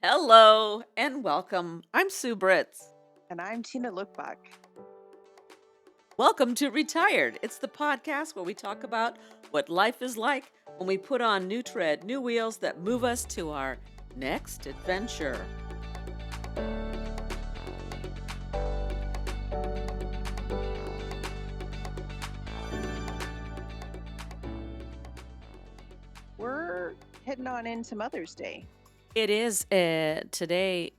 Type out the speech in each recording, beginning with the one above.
Hello and welcome. I'm Sue Britz. And I'm Tina Lookbakk. Welcome to Retired. It's the podcast where we talk about what life is like when we put on new tread, new wheels that move us to our next adventure. We're heading on into Mother's Day. It is today,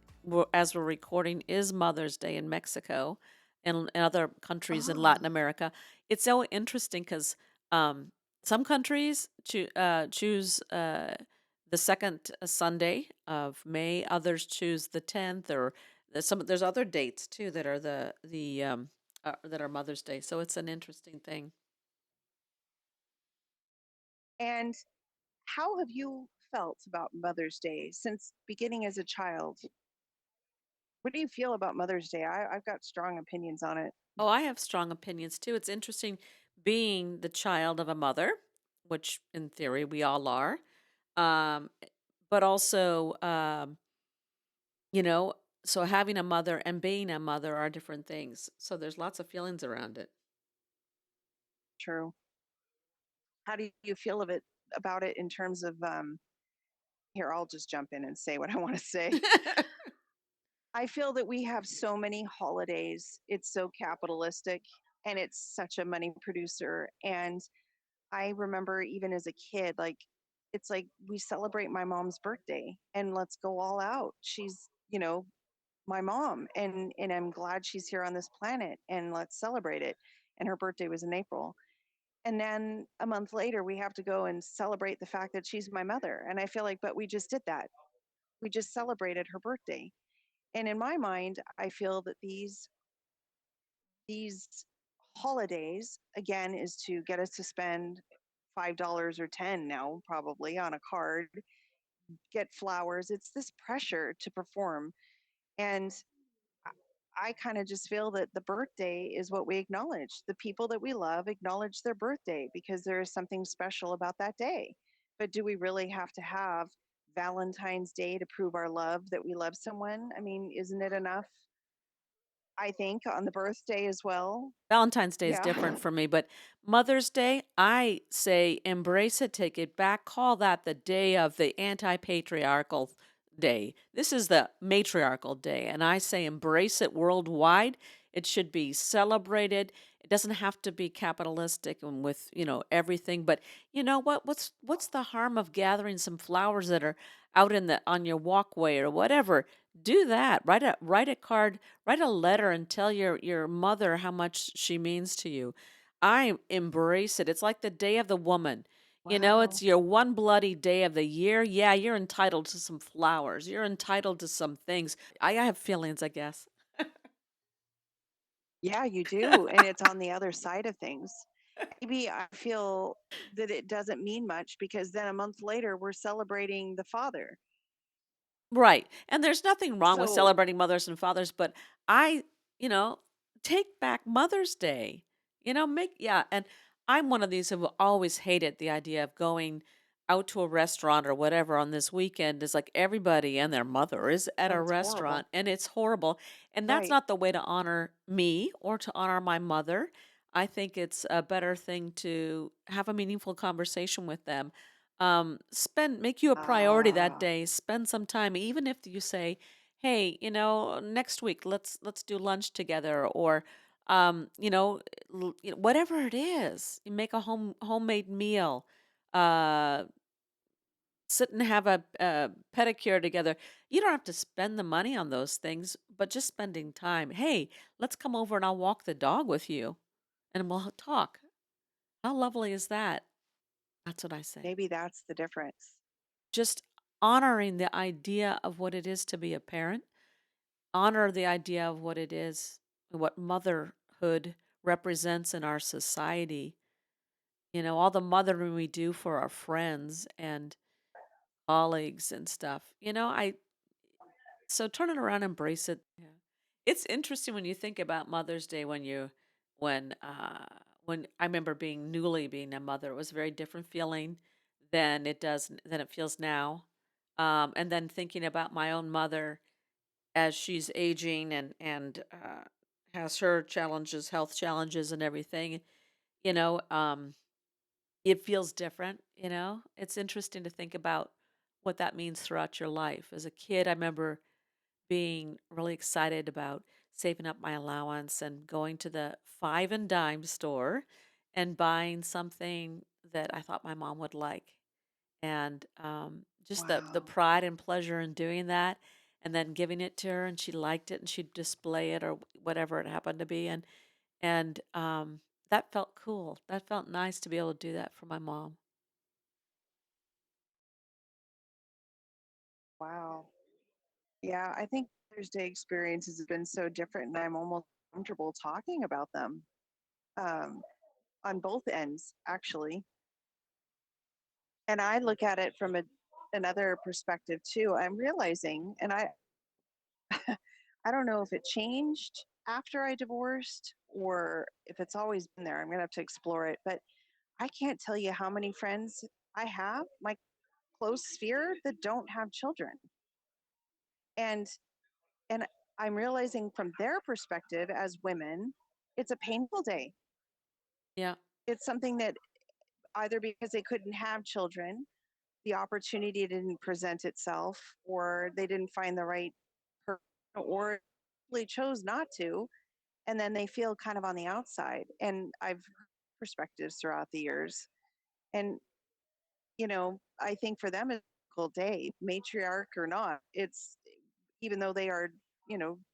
as we're recording, is Mother's Day in Mexico and other countries in Latin Ah, America. It's so interesting because some countries choose the second Sunday of May. Others choose the 10th, or there's other dates too that are that are Mother's Day. So it's an interesting thing. and how have you felt about Mother's Day since beginning as a child? What do you feel about Mother's Day? I've got strong opinions on it. Oh, I have strong opinions too. It's interesting being the child of a mother, which in theory we all are. Um, but also, you know, so having a mother and being a mother are different things. So there's lots of feelings around it. True. How do you feel about it in terms of here, I'll just jump in and say what I want to say. I feel that we have so many holidays. It's so capitalistic and it's such a money producer. And I remember even as a kid, like, it's like we celebrate my mom's birthday and let's go all out. She's, my mom, and I'm glad she's here on this planet and let's celebrate it. And her birthday was in April. And then a month later we have to go and celebrate the fact that she's my mother. And I feel like, but we just did that. We just celebrated her birthday. And in my mind, I feel that these holidays again is to get us to spend $5 or 10 now probably on a card, get flowers. It's this pressure to perform. And I kind of just feel that the birthday is what we acknowledge. The people that we love acknowledge their birthday because there is something special about that day. But do we really have to have Valentine's Day to prove our love that we love someone? I mean, isn't it enough? I think on the birthday as well. Valentine's Day is Yeah. different for me, but Mother's Day, I say embrace it, take it back, call that the day of the anti-patriarchal day. This is the matriarchal day, and I say embrace it worldwide. It should be celebrated. It doesn't have to be capitalistic and with, everything, but you know what? What's the harm of gathering some flowers that are out in the on your walkway or whatever? Do that. Write a card, write a letter and tell your mother how much she means to you. I embrace it. It's like the day of the woman. It's Wow. your one bloody day of the year. Yeah, you're entitled to some flowers. You're entitled to some things. I have feelings, I guess. Yeah, you do. And it's on the other side of things. Maybe I feel that it doesn't mean much because then a month later we're celebrating the father. Right. And there's nothing wrong with So, celebrating mothers and fathers, but I, you know, take back Mother's Day. Yeah, and I'm one of these who always hated the idea of going out to a restaurant or whatever on this weekend. Is like everybody and their mother is at oh, a it's horrible. restaurant and it's horrible. And that's Right. not the way to honor me or to honor my mother. I think it's a better thing to have a meaningful conversation with them. Make you a priority that Ah, day. Spend some time, even if you say, "Hey, next week let's do lunch together," or whatever it is. You make a homemade meal. Uh, Sit and have a pedicure together. You don't have to spend the money on those things, but just spending time. Hey, let's come over and I'll walk the dog with you, and we'll talk. How lovely is that? That's what I say. maybe that's the difference. Just honoring the idea of what it is to be a parent, honor the idea of what it is, what motherhood represents in our society. All the mothering we do for our friends and colleagues and stuff. So turn it around, embrace it. Yeah. It's interesting when you think about Mother's Day when I remember being a mother. It was a very different feeling than it feels now. And then thinking about my own mother as she's aging and has her challenges, health challenges, and everything. You know, it feels different. It's interesting to think about what that means throughout your life. As a kid, I remember being really excited about saving up my allowance and going to the five and dime store and buying something that I thought my mom would like. And just the Wow. pride and pleasure in doing that and then giving it to her and she liked it and she'd display it or whatever it happened to be. And that felt cool. That felt nice to be able to do that for my mom. Wow. Yeah, I think Mother's Day experiences have been so different, and I'm almost comfortable talking about them um, on both ends, actually. And I look at it from another perspective too. I'm realizing, and I don't know if it changed after I divorced or if it's always been there. I'm gonna have to explore it, but I can't tell you how many friends I have, my close sphere, that don't have children, and and I'm realizing from their perspective as women, it's a painful day. Yeah. It's something that either because they couldn't have children, the opportunity didn't present itself, or they didn't find the right person, or they chose not to, and then they feel kind of on the outside. And I've heard perspectives throughout the years, and I think for them it's a difficult day, matriarch or not. It's even though they are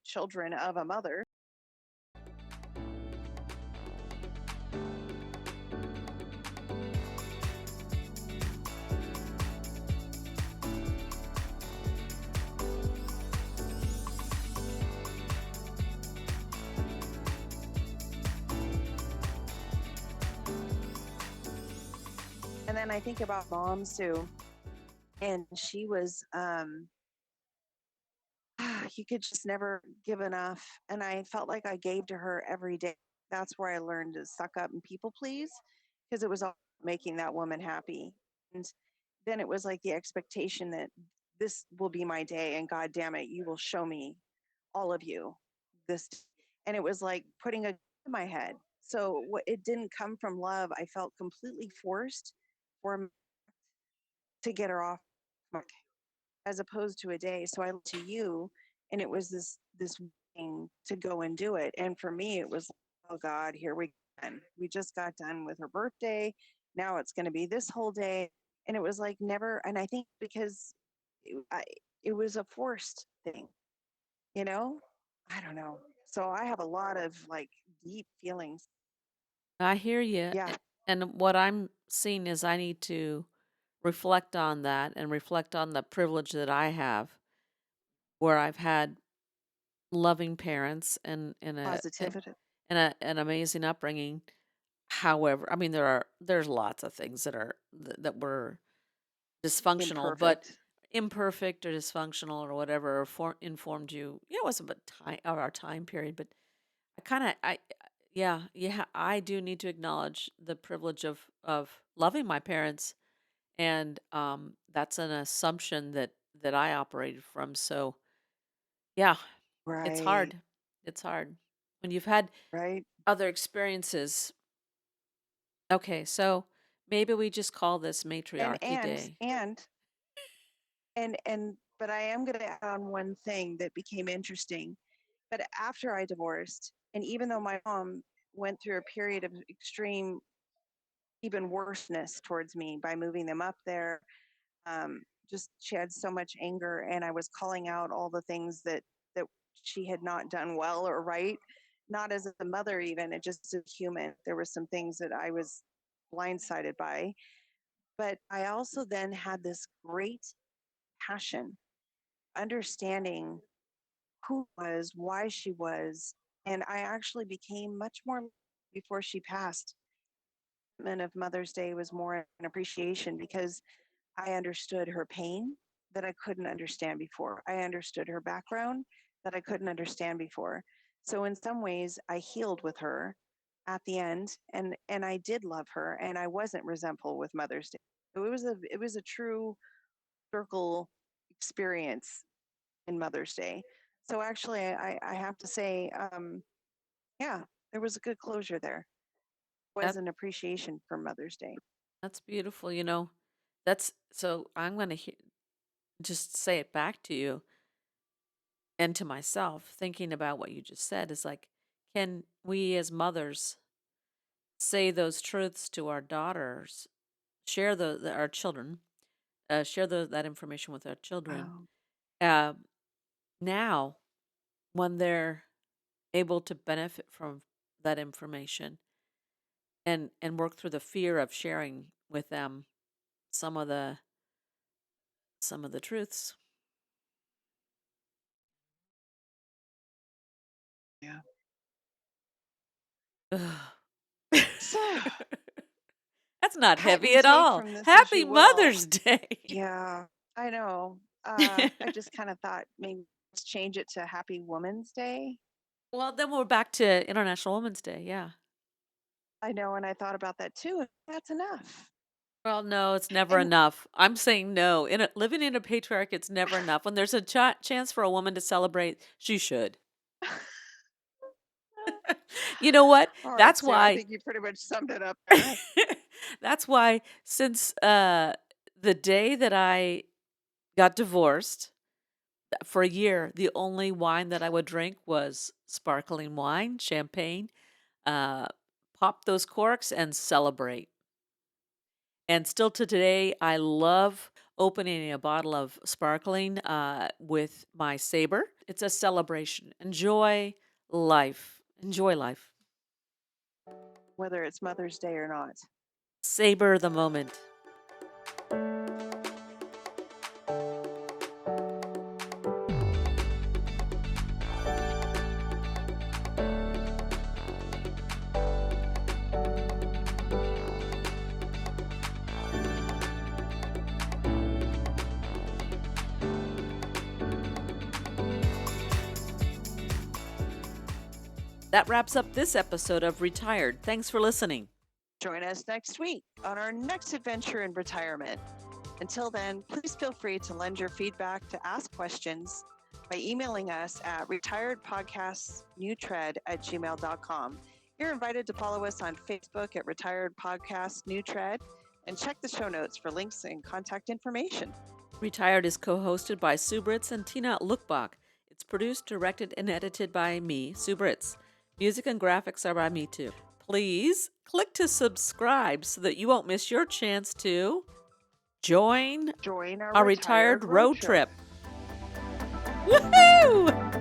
children of a mother. And then I think about moms too, and she was you could just never give enough, and I felt like I gave to her every day. That's where I learned to suck up and people please, because it was all making that woman happy. And then it was like the expectation that this will be my day, and god damn it, you will show me, all of you, this. And it was like putting a gun to my head. So it didn't come from love. I felt completely forced for to get her off my, as opposed to a day. So I looked to you, and it was this thing to go and do it. And for me, it was, oh God, here we go. We just got done with her birthday. Now it's going to be this whole day, and it was like never. And I think because it was a forced thing, you know. I don't know. So I have a lot of like deep feelings. I hear you. Yeah, And what I'm seeing is I need to reflect on that and reflect on the privilege that I have where I've had loving parents and positivity, an amazing upbringing. However, I mean there's lots of things that were dysfunctional, but imperfect, imperfect or dysfunctional or whatever informed you. It wasn't but time of our time period, but I kind of I yeah, I do need to acknowledge the privilege of loving my parents, and that's an assumption that I operated from. So yeah, it's right, hard. It's hard when you've had right, other experiences. Okay, so maybe we just call this and matriarchy and day. and but I am going to add on one thing that became interesting. But after I divorced, and even though my mom went through a period of extreme, even worseness towards me by moving them up there, um, just she had so much anger, and I was calling out all the things that she had not done well or right, not as a mother even, it just as a human. There were some things that I was blindsided by, but I also then had this great passion, understanding who was, why she was. And I actually became much more before she passed. And of Mother's Day was more an appreciation because I understood her pain that I couldn't understand before. I understood her background that I couldn't understand before. So in some ways I healed with her at the end, and I did love her, and I wasn't resentful with Mother's Day. So it was a true circle. experience in Mother's Day. So actually, I have to say, yeah, there was a good closure there. Was That an appreciation for Mother's Day. that's beautiful. That's so I'm going to just say it back to you and to myself, thinking about what you just said is like, can we as mothers say those truths to our daughters, share our children, share that information with our children, Wow. uh, now when they're able to benefit from that information and work through the fear of sharing with them some of the some of the truths. Yeah. Ugh. So That's not cut heavy and at take all. from this as Happy you will. Mother's Day. Yeah, I know. I just kind of thought maybe let's change it to Happy Woman's Day. Well, then we're back to International Women's Day. Yeah. I know, and I thought about that too. And that's enough. Well, no, it's never And enough. I'm saying no. Living in a patriarch, it's never enough. When there's a chance for a woman to celebrate, she should. You know what? all right, That's Sue, I why. think you pretty much summed it up there. That's why since the day that I got divorced for a year, the only wine that I would drink was sparkling wine, champagne, uh, pop those corks and celebrate. And still to today, I love opening a bottle of sparkling with my Saber. It's a celebration. Enjoy life. Enjoy life. Whether it's Mother's Day or not. Savor the moment. That wraps up this episode of Retired. Thanks for listening. Join us next week on our next adventure in retirement. Until then, please feel free to lend your feedback, to ask questions by emailing us at retiredpodcastnewtread@gmail.com. You're invited to follow us on Facebook at Retired Podcast New Tread and check the show notes for links and contact information. Retired is co-hosted by Sue Britz and Tina Lokkbakk. It's produced, directed, and edited by me, Sue Britz. Music and graphics are by me too. Please click to subscribe so that you won't miss your chance to join Join our our retired retired road road trip. trip. Woohoo!